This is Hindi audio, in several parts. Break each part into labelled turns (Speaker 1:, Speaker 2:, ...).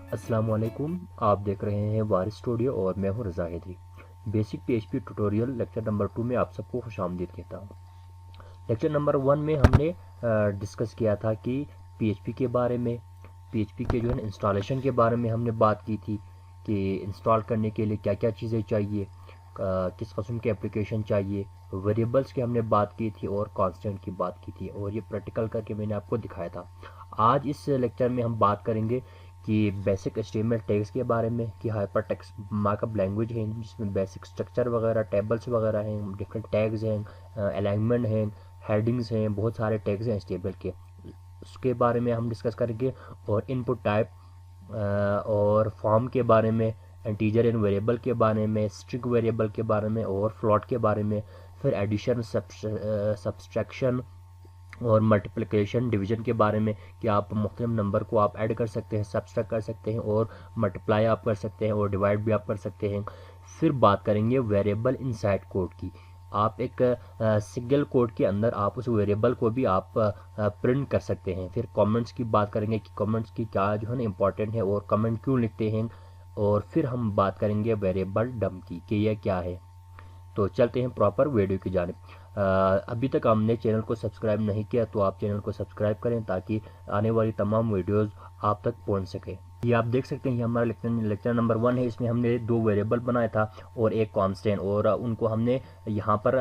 Speaker 1: अस्सलाम वालेकुम, आप देख रहे हैं वारिस स्टूडियो और मैं हूं Raza Haidri. Basic PHP tutorial lecture number 2 में आप सबको खुशामदीद कहता हूं। लेक्चर नंबर 1 में हमने डिस्कस किया था कि पीएचपी के बारे में, पीएचपी के जो है इंस्टॉलेशन के बारे में हमने बात की थी कि इंस्टॉल करने के लिए क्या क्या चीज़ें चाहिए, किस किस्म के एप्लीकेशन चाहिए, वेरिएबल्स की हमने बात की थी और कांस्टेंट की बात की थी और ये प्रैक्टिकल करके मैंने आपको दिखाया था। आज इस लेक्चर में हम बात करेंगे कि बेसिक एचटीएमएल टैग्स के बारे में कि हाइपर टेक्स्ट मार्कअप लैंग्वेज है जिसमें बेसिक स्ट्रक्चर वगैरह, टेबल्स वगैरह हैं, डिफरेंट टैग्स हैं, अलाइनमेंट हैं, हेडिंग्स हैं, बहुत सारे टैग्स हैं एचटीएमएल के, उसके बारे में हम डिस्कस करेंगे। और इनपुट टाइप और फॉर्म के बारे में, इंटीजर एंड वेरिएबल के बारे में, स्ट्रिंग वेरिएबल के बारे में और फ्लोट के बारे में, फिर एडिशन, सब्सट्रैक्शन और मल्टीप्लिकेशन, डिवीजन के बारे में कि आप मुख्तलिफ नंबर को आप ऐड कर सकते हैं, सब्सट्रैक्ट कर सकते हैं और मल्टीप्लाई आप कर सकते हैं और डिवाइड भी आप कर सकते हैं। फिर बात करेंगे वेरिएबल इनसाइड कोड की। आप एक सिंगल कोड के अंदर आप उस वेरिएबल को भी आप प्रिंट कर सकते हैं। फिर कमेंट्स की बात करेंगे कि कमेंट्स की क्या जो है ना इंपॉर्टेंट है और कमेंट क्यों लिखते हैं। और फिर हम बात करेंगे वेरिएबल डम की कि यह क्या है। तो चलते हैं प्रॉपर वीडियो की जानिब। अभी तक हमने चैनल को सब्सक्राइब नहीं किया तो आप चैनल को सब्सक्राइब करें ताकि आने वाली तमाम वीडियोस आप तक पहुंच सके। ये आप देख सकते हैं, ये हमारा लेक्चर नंबर 1 है। इसमें हमने 2 वेरिएबल बनाया था और एक कांस्टेंट, और उनको हमने यहाँ पर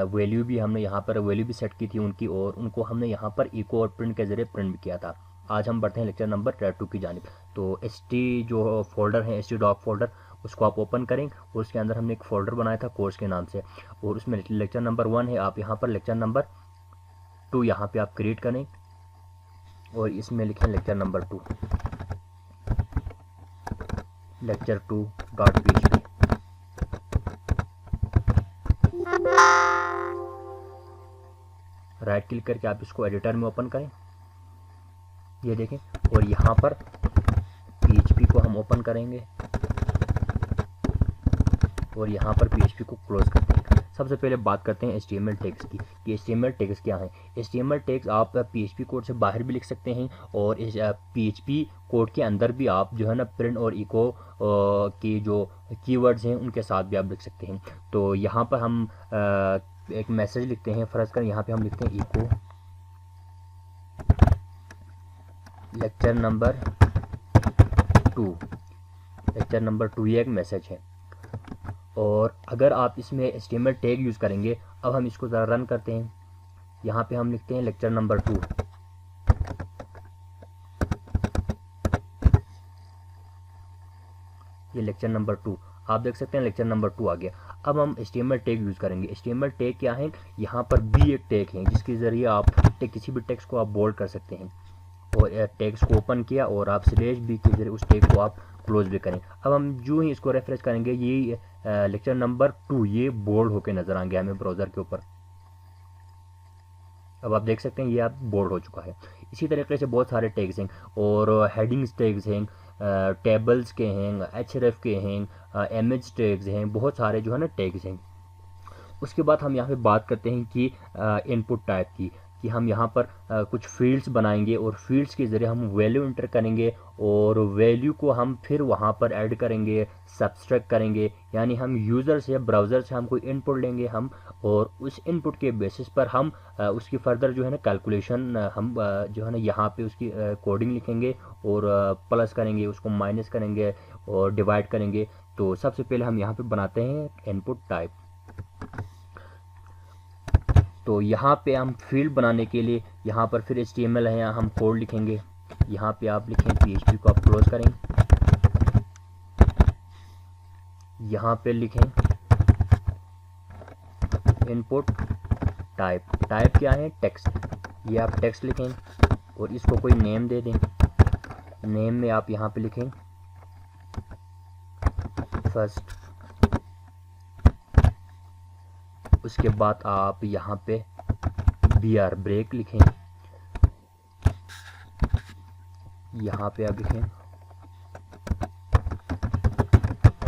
Speaker 1: वैल्यू भी हमने यहाँ पर वैल्यू भी सेट की थी उनकी, और उनको हमने यहाँ पर इको और प्रिंट के ज़रिए प्रिंट भी किया था। आज हम बढ़ते हैं लेक्चर नंबर 2 की जानिब। तो st जो फोल्डर है, st.doc फोल्डर, उसको आप ओपन करें और उसके अंदर हमने एक फ़ोल्डर बनाया था कोर्स के नाम से, और उसमें लेक्चर नंबर 1 है। आप यहाँ पर लेक्चर नंबर 2 यहाँ पे आप क्रिएट करें और इसमें लिखें lecture number 2, lecture 2.php। Right click करके आप इसको एडिटर में ओपन करें, ये देखें, और यहाँ पर PHP को हम ओपन करेंगे और यहाँ पर PHP को क्लोज करते हैं। सबसे पहले बात करते हैं HTML टैग्स की कि HTML टैग्स क्या हैं। HTML टैग्स आप PHP कोड से बाहर भी लिख सकते हैं और इस PHP कोड के अंदर भी आप जो है ना प्रिंट और इको की जो कीवर्ड्स हैं उनके साथ भी आप लिख सकते हैं। तो यहाँ पर हम एक मैसेज लिखते हैं, फ़र्ज़ करें यहाँ पे हम लिखते हैं echo lecture number 2, lecture number 2, ये एक मैसेज है। और अगर आप इसमें HTML टैग यूज़ करेंगे, अब हम इसको ज़रा रन करते हैं। यहाँ पे हम लिखते हैं लेक्चर नंबर 2, ये लेक्चर नंबर 2, आप देख सकते हैं लेक्चर नंबर 2 आ गया। अब हम HTML टैग यूज़ करेंगे। HTML टैग क्या है, यहाँ पर भी एक टैग है जिसके ज़रिए आप किसी भी टेक्स्ट को आप बोल्ड कर सकते हैं, और टैग्स को ओपन किया और आप स्लैश बी के जरिए उस टैग को आप क्लोज भी करें। अब हम जो ही इसको रेफ्रेश करेंगे, ये लेक्चर नंबर 2 ये बोल्ड होकर नजर आ गया हमें ब्राउज़र के ऊपर। अब आप देख सकते हैं ये आप बोल्ड हो चुका है। इसी तरीके से बहुत सारे टैग्स हैं और हेडिंग्स टैग्स हैं, टेबल्स के हैं, href के हैं, इमेज टैग्स हैं, बहुत सारे जो है ना टैग्स हैं। उसके बाद हम यहाँ पे बात करते हैं कि इनपुट टाइप की, कि हम यहाँ पर कुछ फील्ड्स बनाएंगे और फील्ड्स के ज़रिए हम वैल्यू इंटर करेंगे और वैल्यू को हम फिर वहाँ पर ऐड करेंगे, सब्सट्रैक्ट करेंगे। यानी हम यूज़र से, ब्राउज़र से हम कोई इनपुट लेंगे हम, और उस इनपुट के बेसिस पर हम उसकी फर्दर जो है ना कैलकुलेशन हम जो है ना यहाँ पे उसकी कोडिंग लिखेंगे और प्लस करेंगे, उसको माइनस करेंगे और डिवाइड करेंगे। तो सबसे पहले हम यहाँ पे बनाते हैं इनपुट टाइप। तो यहाँ पे हम फील्ड बनाने के लिए यहाँ पर फिर HTML है, यहाँ हम कोड लिखेंगे। यहाँ पे आप लिखें PHP को आप क्लोज करें, यहाँ पे लिखें इनपुट टाइप। टाइप क्या है, टेक्स्ट, ये आप टेक्स्ट लिखें और इसको कोई नेम दे दें। नेम में आप यहाँ पे लिखें फर्स्ट, उसके बाद आप यहाँ पे BR ब्रेक लिखें, यहाँ पे आप लिखें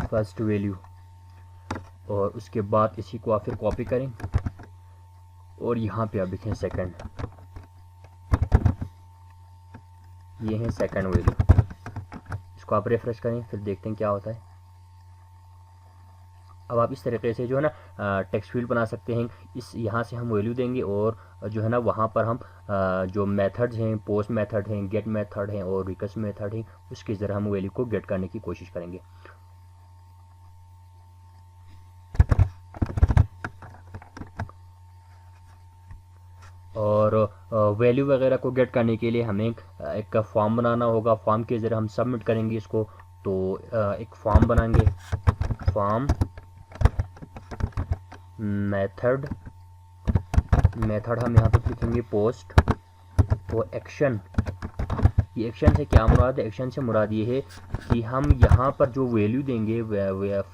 Speaker 1: फर्स्ट वैल्यू, और उसके बाद इसी को आप फिर कॉपी करें और यहाँ पे आप लिखें सेकंड, ये है सेकंड वैल्यू। इसको आप रिफ्रेश करें, फिर देखते हैं क्या होता है। अब आप इस तरीके से जो है ना टेक्स्ट फील्ड बना सकते हैं। इस यहाँ से हम वैल्यू देंगे और जो है ना वहाँ पर हम जो मेथड्स हैं, पोस्ट मेथड हैं, गेट मेथड हैं और रिक्वेस्ट मेथड हैं, उसके ज़रिए हम वैल्यू को गेट करने की कोशिश करेंगे। और वैल्यू वगैरह को गेट करने के लिए हमें एक फॉर्म बनाना होगा। फॉर्म के ज़रिए हम सबमिट करेंगे इसको। तो एक फॉर्म बनाएंगे, फॉर्म मेथड हम यहाँ पे लिखेंगे पोस्ट और एक्शन। ये एक्शन से क्या मुराद है? एक्शन से मुराद ये है कि हम यहाँ पर जो वैल्यू देंगे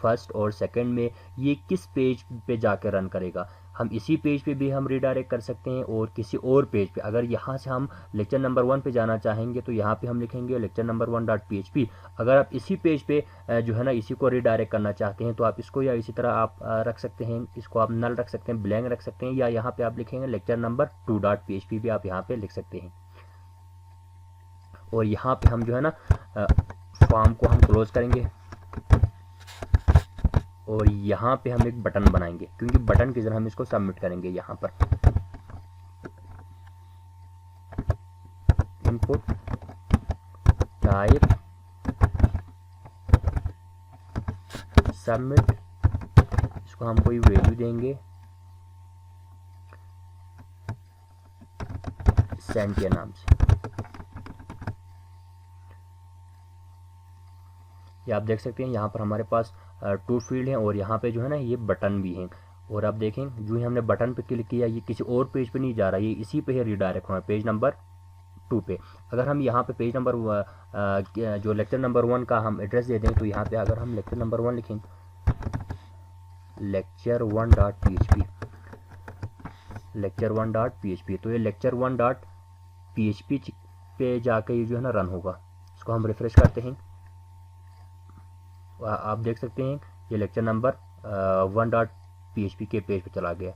Speaker 1: फर्स्ट और सेकंड में, ये किस पेज पे जाकर रन करेगा। हम इसी पेज पे भी हम रिडायरेक्ट कर सकते हैं और किसी और पेज पे। अगर यहाँ से हम लेक्चर नंबर 1 पे जाना चाहेंगे तो यहाँ पे हम लिखेंगे लेक्चर नंबर 1.php। अगर आप इसी पेज पे जो है ना इसी को रिडायरेक्ट करना चाहते हैं तो आप इसको या इसी तरह आप रख सकते हैं, इसको आप नल रख सकते हैं, ब्लैंक रख सकते हैं, या यहाँ पे आप लिखेंगे लेक्चर नंबर 2.php भी आप यहाँ पे लिख सकते हैं। और यहाँ पे हम जो है ना फॉर्म को हम क्लोज करेंगे और यहाँ पे हम एक बटन बनाएंगे, क्योंकि बटन के जरिए हम इसको सबमिट करेंगे। यहाँ पर इनपुट टाइप सबमिट, इसको हम कोई वैल्यू देंगे सेंड के नाम से। ये आप देख सकते हैं यहाँ पर हमारे पास 2 फील्ड हैं और यहाँ पे जो है ना ये बटन भी हैं। और आप देखें जो ही हमने बटन पे क्लिक किया ये किसी और पेज पे नहीं जा रहा, ये इसी पे ही रिडायरेक्ट होना, पेज नंबर 2 पे। अगर हम यहाँ पे पेज नंबर जो लेक्चर नंबर 1 का हम एड्रेस दे दें तो यहाँ पे अगर हम लेक्चर नंबर 1 लिखें, लेक्चर 1.php, लेक्चर 1.php, तो ये लेक्चर 1.php पे जाकर ये जो है ना रन होगा। इसको हम रिफ्रेश करते हैं, आप देख सकते हैं ये लेक्चर नंबर 1.php के पेज पे चला गया।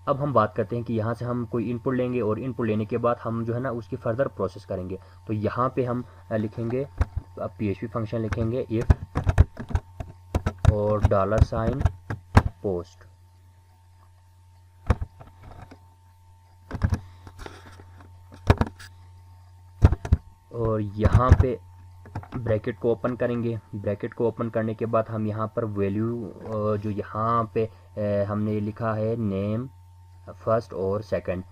Speaker 1: अब हम बात करते हैं कि यहाँ से हम कोई इनपुट लेंगे और इनपुट लेने के बाद हम जो है ना उसकी फर्दर प्रोसेस करेंगे। तो यहाँ पे हम लिखेंगे PHP फंक्शन लिखेंगे इफ और $, पोस्ट, और यहाँ पे ब्रैकेट को ओपन करेंगे। ब्रैकेट को ओपन करने के बाद हम यहाँ पर वैल्यू जो यहाँ पे हमने लिखा है नेम फर्स्ट और सेकंड,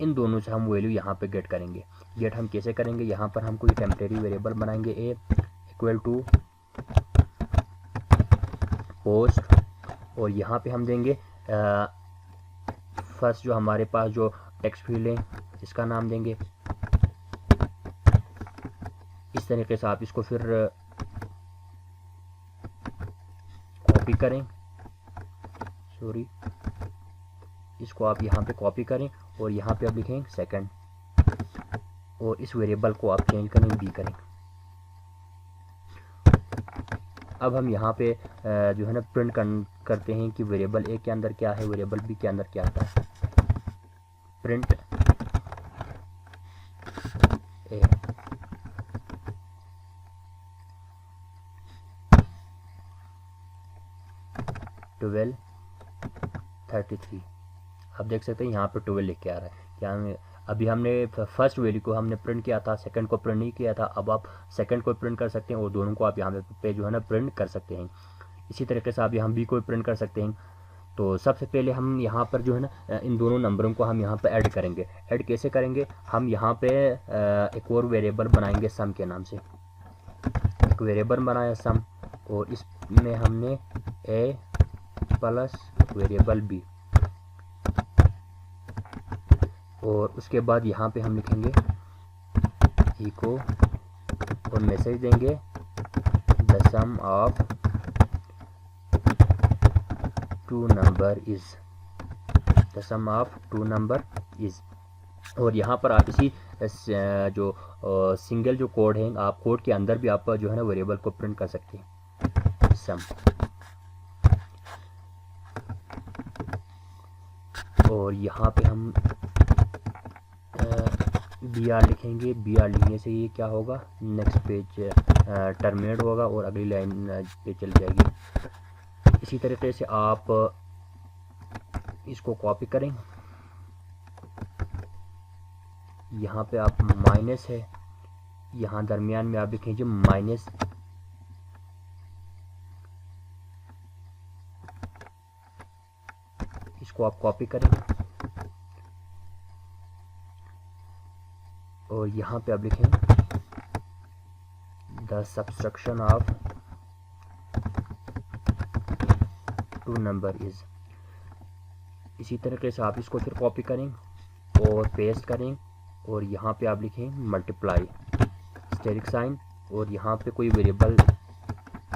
Speaker 1: इन दोनों से हम वैल्यू यहाँ पे गेट करेंगे। गेट हम कैसे करेंगे? यहाँ पर हम कोई टेम्परेरी वेरिएबल बनाएंगे ए इक्वल टू पोस्ट, और यहाँ पे हम देंगे फर्स्ट जो हमारे पास जो टेक्स्ट फील्ड है इसका नाम देंगे। इस तरीके से आप इसको फिर कॉपी करें, सॉरी, इसको आप यहाँ पे कॉपी करें और यहाँ पे आप लिखें सेकंड, और इस वेरिएबल को आप चेंज करें बी करें। अब हम यहाँ पे जो है ना प्रिंट करते हैं कि वेरिएबल ए के अंदर क्या है, वेरिएबल बी के अंदर क्या आता है। प्रिंट ए, ट्वेल्व 33, आप देख सकते हैं यहाँ पे 12 लिख के आ रहा है। क्या अभी हमने फर्स्ट वैल्यू को हमने प्रिंट किया था, सेकंड को प्रिंट नहीं किया था। अब आप सेकंड को प्रिंट कर सकते हैं और दोनों को आप यहाँ पे जो है ना प्रिंट कर सकते हैं। इसी तरीके से आप यहाँ बी को प्रिंट कर सकते हैं। तो सबसे पहले हम यहाँ पर जो है ना इन दोनों नंबरों को हम यहाँ पर ऐड करेंगे। ऐड कैसे करेंगे? हम यहाँ पे एक और वेरिएबल बनाएंगे सम के नाम से। एक वेरिएबल बनाया सम और इसमें हमने ए प्लस वेरिएबल बी, और उसके बाद यहाँ पे हम लिखेंगे इको और मैसेज देंगे the sum of 2 number is, the sum of 2 number is. और यहाँ पर आप इसी जो सिंगल जो कोड है, आप कोड के अंदर भी आप जो है ना वेरिएबल को प्रिंट कर सकते हैं सम। और यहाँ पे हम बी आर लिखेंगे। बी आर लिखने से ये क्या होगा, नेक्स्ट पेज टर्मिनेट होगा और अगली लाइन पे चल जाएगी। इसी तरीके से आप इसको कॉपी करें, यहाँ पे आप माइनस है, यहाँ दरमियान में आप लिखेंगे माइनस, इसको आप कॉपी करें और यहाँ पे आप लिखें the subtraction of two number is. इसी तरीके से आप इसको फिर कॉपी करें और पेस्ट करें और यहाँ पे आप लिखें मल्टीप्लाई स्टेरिक साइन और यहाँ पे कोई वेरिएबल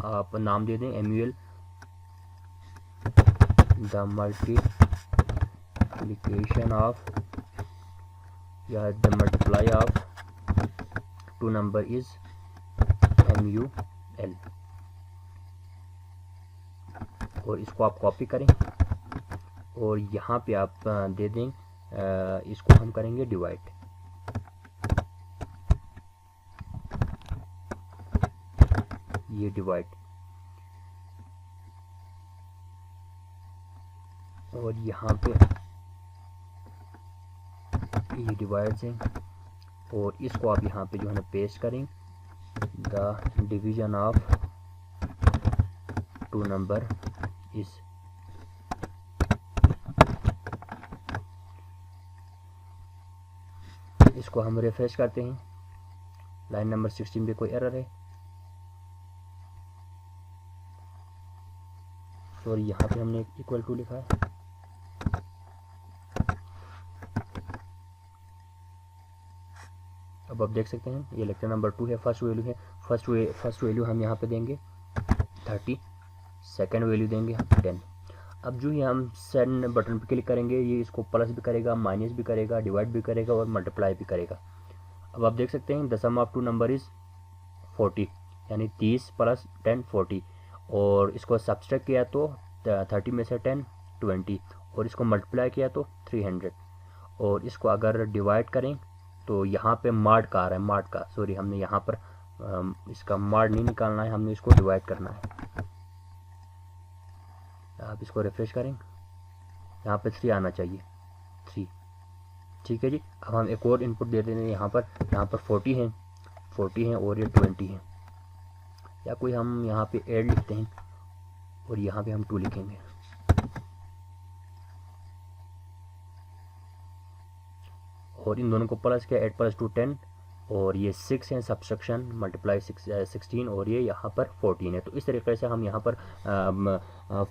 Speaker 1: आप नाम दे दें MUL, द मल्टीप्लिकेशन ऑफ या the multiply of two number is MUL और इसको आप कॉपी करें और यहाँ पे आप दे दें इसको हम करेंगे डिवाइड। ये डिवाइड और यहाँ पे ये डिवाइड्स हैं और इसको आप यहाँ पे जो है ना पेस्ट करें, the division of two number is. इसको हम रिफ्रेश करते हैं, लाइन नंबर 16 पे कोई एरर है, सॉरी यहाँ पे हमने इक्वल टू लिखा है। अब आप देख सकते हैं ये लेक्चर नंबर 2 है, फर्स्ट वैल्यू है। फर्स्ट वैल्यू हम यहाँ पे देंगे 30, सेकंड वैल्यू देंगे 10। अब जो ही हम सेंड बटन पे क्लिक करेंगे ये इसको प्लस भी करेगा, माइनस भी करेगा, डिवाइड भी करेगा और मल्टीप्लाई भी करेगा। अब आप देख सकते हैं the sum of two number is 40, यानी 30 + 10 40 और इसको सब्सट्रैक्ट किया तो 30 में से 10 20 और इसको मल्टीप्लाई किया तो 300 और इसको अगर डिवाइड करें तो यहाँ पे मार्ड का आ रहा है, मार्ड का, सॉरी हमने यहाँ पर इसका मार्ड नहीं निकालना है, हमने इसको डिवाइड करना है। आप इसको रिफ्रेश करें, यहाँ पे 3 आना चाहिए, 3, ठीक है जी। अब हम एक और इनपुट दे देंगे यहाँ पर 40 हैं और ये 20 हैं, या कोई हम यहाँ पे 8 लिखते हैं और यहाँ पे हम 2 लिखेंगे और इन दोनों को प्लस किया, 8 + 2 10 और ये 6 हैं, सब्सट्रैक्शन मल्टीप्लाई 16 और ये यहाँ पर 14 है। तो इस तरीके से हम यहाँ पर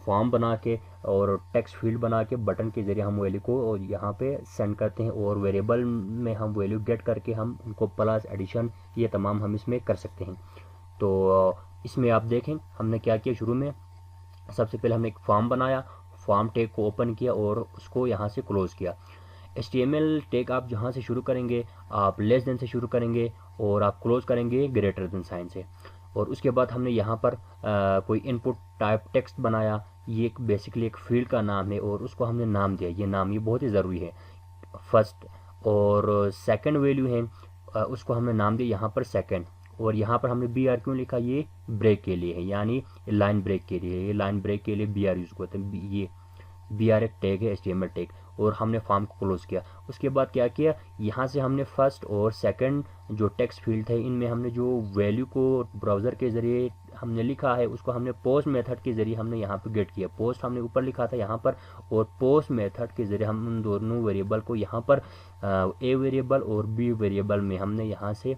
Speaker 1: फॉर्म बना के और टेक्स्ट फील्ड बना के बटन के ज़रिए हम वैल्यू को और यहाँ पे सेंड करते हैं और वेरिएबल में हम वैल्यू गेट करके हम उनको प्लस एडिशन ये तमाम हम इसमें कर सकते हैं। तो इसमें आप देखें हमने क्या किया, शुरू में सबसे पहले हमने एक फॉर्म बनाया, फॉर्म टैग को ओपन किया और उसको यहाँ से क्लोज़ किया। HTML टैग आप जहाँ से शुरू करेंगे, आप लेस देन से शुरू करेंगे और आप क्लोज करेंगे ग्रेटर देन साइन से। और उसके बाद हमने यहाँ पर कोई इनपुट टाइप टेक्स्ट बनाया, ये एक बेसिकली एक फील्ड का नाम है और उसको हमने नाम दिया, ये नाम ये बहुत ही ज़रूरी है। फर्स्ट और सेकंड वैल्यू है उसको हमने नाम दिया यहाँ पर सेकंड और यहाँ पर हमने BR क्यों लिखा, ये ब्रेक के लिए है, यानी लाइन ब्रेक के लिए, ये लाइन ब्रेक के लिए BR यूज़ करते हैं। ये BR एक टैग है, HTML टैग, और हमने फॉर्म को क्लोज किया। उसके बाद क्या किया, यहाँ से हमने फर्स्ट और सेकंड जो टेक्स्ट फील्ड है इनमें हमने जो वैल्यू को ब्राउज़र के ज़रिए हमने लिखा है उसको हमने पोस्ट मेथड के ज़रिए हमने यहाँ पे गेट किया। पोस्ट हमने ऊपर लिखा था यहाँ पर और पोस्ट मेथड के ज़रिए हम उन दोनों वेरिएबल को यहाँ पर A वेरिएबल और B वेरिएबल में हमने यहाँ से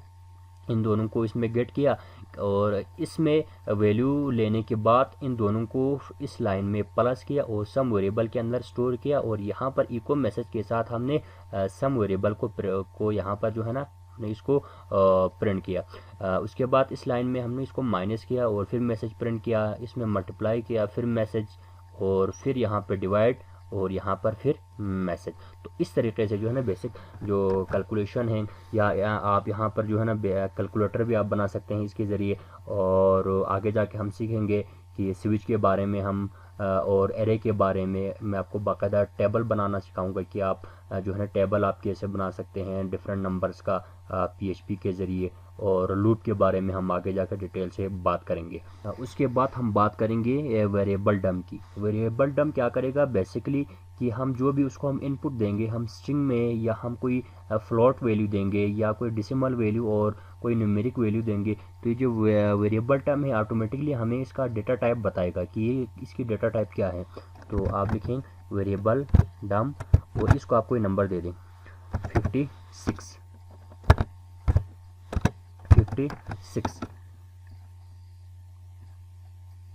Speaker 1: इन दोनों को इसमें गेट किया और इसमें वैल्यू लेने के बाद इन दोनों को इस लाइन में प्लस किया और सम वेरिएबल के अंदर स्टोर किया और यहाँ पर इको मैसेज के साथ हमने सम वेरिएबल को यहाँ पर जो है ना हमने इसको प्रिंट किया। उसके बाद इस लाइन में हमने इसको माइनस किया और फिर मैसेज प्रिंट किया, इसमें मल्टीप्लाई किया, फिर मैसेज और फिर यहाँ पर डिवाइड और यहाँ पर फिर मैसेज। तो इस तरीके से जो है ना बेसिक जो कैलकुलेशन है या आप यहाँ पर जो है ना कैलकुलेटर भी आप बना सकते हैं इसके ज़रिए। और आगे जाके हम सीखेंगे कि स्विच के बारे में हम और एरे के बारे में मैं आपको बाकायदा टेबल बनाना सिखाऊंगा कि आप जो है ना टेबल आप कैसे बना सकते हैं डिफरेंट नंबर्स का PHP के ज़रिए। और लूप के बारे में हम आगे जाकर डिटेल से बात करेंगे। उसके बाद हम बात करेंगे वेरिएबल डम की। वेरिएबल डम क्या करेगा बेसिकली कि हम जो भी उसको हम इनपुट देंगे, हम स्ट्रिंग में या हम कोई फ्लोट वैल्यू देंगे या कोई डेसिमल वैल्यू और कोई न्यूमेरिक वैल्यू देंगे, तो ये जो वेरिएबल टर्म है ऑटोमेटिकली हमें इसका डेटा टाइप बताएगा कि ये इसकी डेटा टाइप क्या है। तो आप लिखें वेरिएबल डम और इसको आप कोई नंबर दे दें 56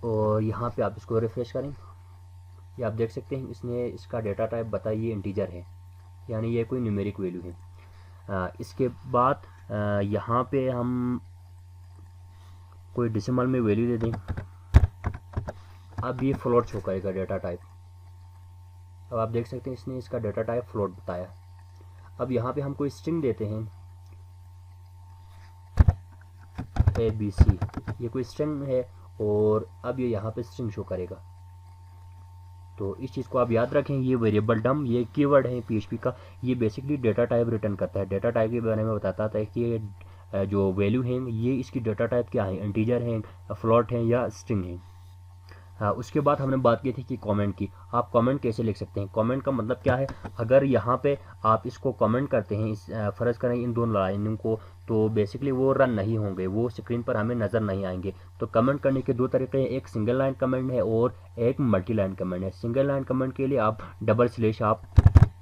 Speaker 1: और यहाँ पे आप इसको रिफ्रेश करें। ये आप देख सकते हैं इसने इसका डेटा टाइप बताया, ये इंटीजर है यानी ये कोई न्यूमेरिक वैल्यू है। इसके बाद यहाँ पे हम कोई डेसिमल में वैल्यू दे दें। अब ये फ्लोट शो करेगा डेटा टाइप। अब आप देख सकते हैं इसने इसका डेटा टाइप फ्लोट बताया। अब यहाँ पे हम कोई स्ट्रिंग देते हैं ABC, ये कोई स्ट्रिंग है और अब ये यहाँ पे स्ट्रिंग शो करेगा। तो इस चीज़ को आप याद रखें, ये वेरिएबल डम ये कीवर्ड है PHP का, ये बेसिकली डेटा टाइप रिटर्न करता है। डेटा टाइप के बारे में बताता है कि ये जो वैल्यू है ये इसकी डेटा टाइप क्या है, इंटीजर है, फ्लोट है या स्ट्रिंग है। उसके बाद हमने बात की थी कि कमेंट की। आप कमेंट कैसे लिख सकते हैं? कमेंट का मतलब क्या है, अगर यहाँ पे आप इसको कमेंट करते हैं, इस फ़र्ज़ करें इन दोनों लाइनों को, तो बेसिकली वो रन नहीं होंगे, वो स्क्रीन पर हमें नज़र नहीं आएंगे। तो कमेंट करने के दो तरीके हैं, एक सिंगल लाइन कमेंट है और एक मल्टी लाइन कमेंट है। सिंगल लाइन कमेंट के लिए आप डबल स्लैश, आप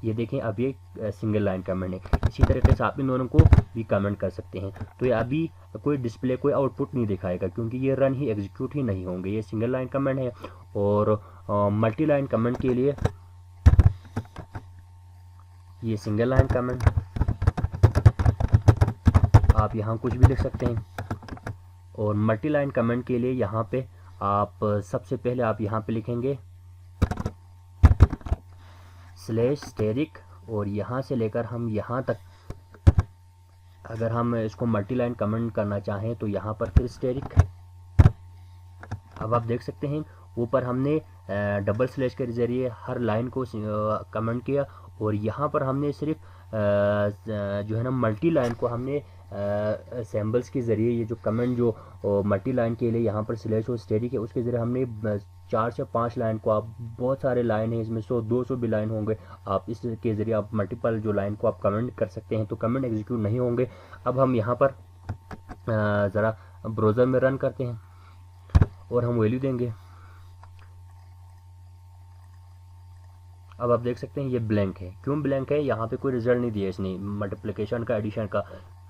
Speaker 1: ये देखें अब ये सिंगल लाइन कमेंट है। इसी तरीके से आप इन दोनों को भी कमेंट कर सकते हैं। तो ये अभी कोई डिस्प्ले कोई आउटपुट नहीं दिखाएगा क्योंकि ये रन ही एग्जीक्यूट ही नहीं होंगे। ये सिंगल लाइन कमेंट है। और मल्टी लाइन कमेंट के लिए ये सिंगल लाइन कमेंट, आप यहाँ कुछ भी लिख सकते हैं। और मल्टी लाइन कमेंट के लिए यहाँ पे आप सबसे पहले आप यहाँ पे लिखेंगे /* और यहाँ से लेकर हम यहाँ तक, अगर हम इसको मल्टी लाइन कमेंट करना चाहें तो यहाँ पर फिर **। अब आप देख सकते हैं ऊपर हमने डबल स्लैश के ज़रिए हर लाइन को कमेंट किया और यहाँ पर हमने सिर्फ जो है ना मल्टी लाइन को हमने सैम्बल्स के ज़रिए, ये जो कमेंट जो मल्टी लाइन के लिए यहाँ पर / और * है उसके ज़रिए हमने 4 से 5 लाइन को, आप बहुत सारे लाइन है इसमें 100-200 भी लाइन होंगे, आप इसके ज़रिए आप मल्टीपल जो लाइन को आप कमेंट कर सकते हैं। तो कमेंट एग्जीक्यूट नहीं होंगे। अब हम यहाँ पर ज़रा ब्राउज़र में रन करते हैं और हम वैल्यू देंगे। अब आप देख सकते हैं ये ब्लैंक है। क्यों ब्लैंक है? यहाँ पे कोई रिजल्ट नहीं दिया इसने मल्टीप्लिकेशन का, एडिशन का,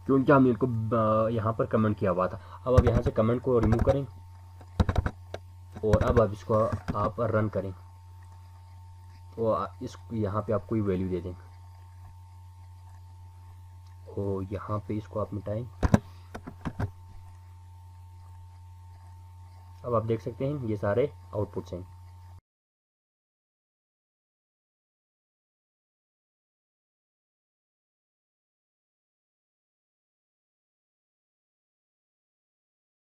Speaker 1: क्योंकि हमने इनको यहाँ पर कमेंट किया हुआ था। अब आप यहाँ से कमेंट को रिमूव करें और अब आप इसको आप रन करें और इस यहाँ पे आप कोई वैल्यू दे दें और यहाँ पे इसको आप मिटाएं। अब आप देख सकते हैं ये सारे आउटपुट्स हैं।